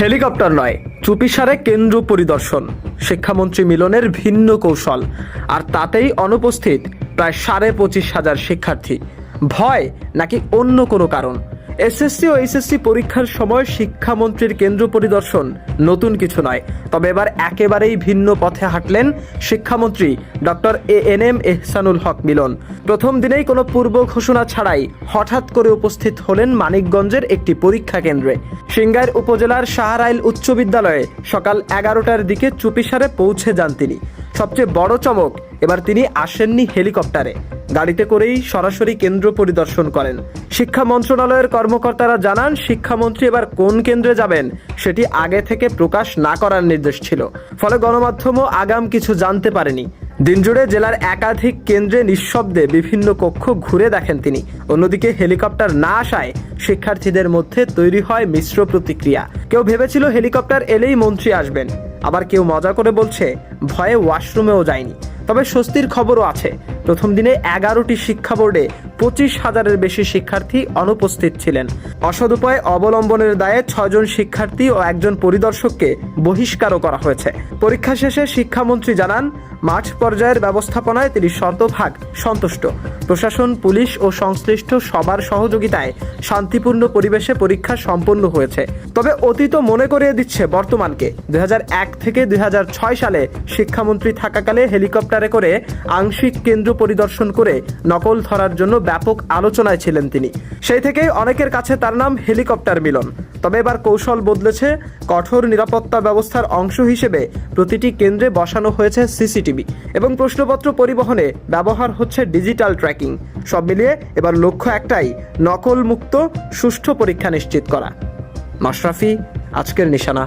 Helicopter নয়, চুপিসারে কেন্দ্র পরিদর্শন। শিক্ষামন্ত্রী মিলনের ভিন্ন কৌশল, আর তাতেই অনুপস্থিত প্রায় 25,500 শিক্ষার্থী। ভয় নাকি অন্য কোনো কারণ? এসএসসি ও এইচএসসি পরীক্ষার সময় শিক্ষামন্ত্রীর কেন্দ্র পরিদর্শন নতুন কিছু নয়, তবে এবার একেবারেই ভিন্ন পথে হাঁটলেন শিক্ষামন্ত্রী ডক্টর এএনএম এহসানুল হক মিলন। প্রথম দিনেই কোনো পূর্ব ঘোষণা ছাড়াই হঠাৎ করে উপস্থিত হলেন মানিকগঞ্জের একটি পরীক্ষা কেন্দ্রে। সিংগাইর উপজেলার শাহরাইল উচ্চ বিদ্যালয়ে সকাল 11টার দিকে চুপিসারে পৌঁছে যান তিনি। সবচেয়ে বড় চমক, এবার তিনি আসেননি হেলিকপ্টারে, গাড়িতে করেই সরাসরি কেন্দ্র পরিদর্শন করেন। শিক্ষা মন্ত্রণালয়ের কর্মকর্তারা জানান, শিক্ষামন্ত্রী এবার কোন কেন্দ্রে যাবেন সেটি আগে থেকে প্রকাশ না করার নির্দেশ ছিল, ফলে গণমাধ্যমও আগাম কিছু জানতে পারেনি। দিনজুড়ে জেলার একাধিক কেন্দ্রে নিঃশব্দে বিভিন্ন কক্ষ ঘুরে দেখেন তিনি। অন্যদিকে হেলিকপ্টার না আসায় শিক্ষার্থীদের মধ্যে তৈরি হয় মিশ্র প্রতিক্রিয়া। কেউ ভেবেছিল হেলিকপ্টার এলেই মন্ত্রী আসবেন, আবার কেউ মজা করে বলছে ভয়ে ওয়াশরুমেও যায়নি। তবে স্বস্তির খবরও আছে, প্রথম দিনে 11টি শিক্ষা বোর্ডে 25,000-এর বেশি শিক্ষার্থী অনুপস্থিত ছিলেন। অসৎ উপায় অবলম্বনের দায়ে 6 জন শিক্ষার্থী ও 1 জন পরিদর্শককে বহিষ্কারও করা হয়েছে। পরীক্ষা শেষে শিক্ষামন্ত্রী জানান, মাঠ পর্যায়ের ব্যবস্থাপনায় তিনি শতভাগ সন্তুষ্ট। প্রশাসন, পুলিশ ও সংশ্লিষ্ট সবার সহযোগিতায় শান্তিপূর্ণ পরিবেশে পরীক্ষা সম্পন্ন হয়েছে। তবে অতীত মনে করিয়ে দিচ্ছে বর্তমানকে। 2001 থেকে 2006 সালে শিক্ষামন্ত্রী থাকাকালে হেলিকপ্টারে করে আংশিক কেন্দ্র পরিদর্শন করে নকল ধরার জন্য ব্যাপক আলোচনায় ছিলেন তিনি। সেই থেকেই অনেকের কাছে তার নাম হেলিকপ্টার মিলন। তবে এবার কৌশল বদলেছে। কঠোর নিরাপত্তা ব্যবস্থার অংশ হিসেবে প্রতিটি কেন্দ্রে বসানো হয়েছে সিসিটিভি এবং প্রশ্নপত্র পরিবহনে ব্যবহার হচ্ছে ডিজিটাল ট্র্যাকিং। সব মিলিয়ে এবার লক্ষ্য একটাই, নকল মুক্ত সুষ্ঠু পরীক্ষা নিশ্চিত করা। মাশরাফি, আজকের নিশানা।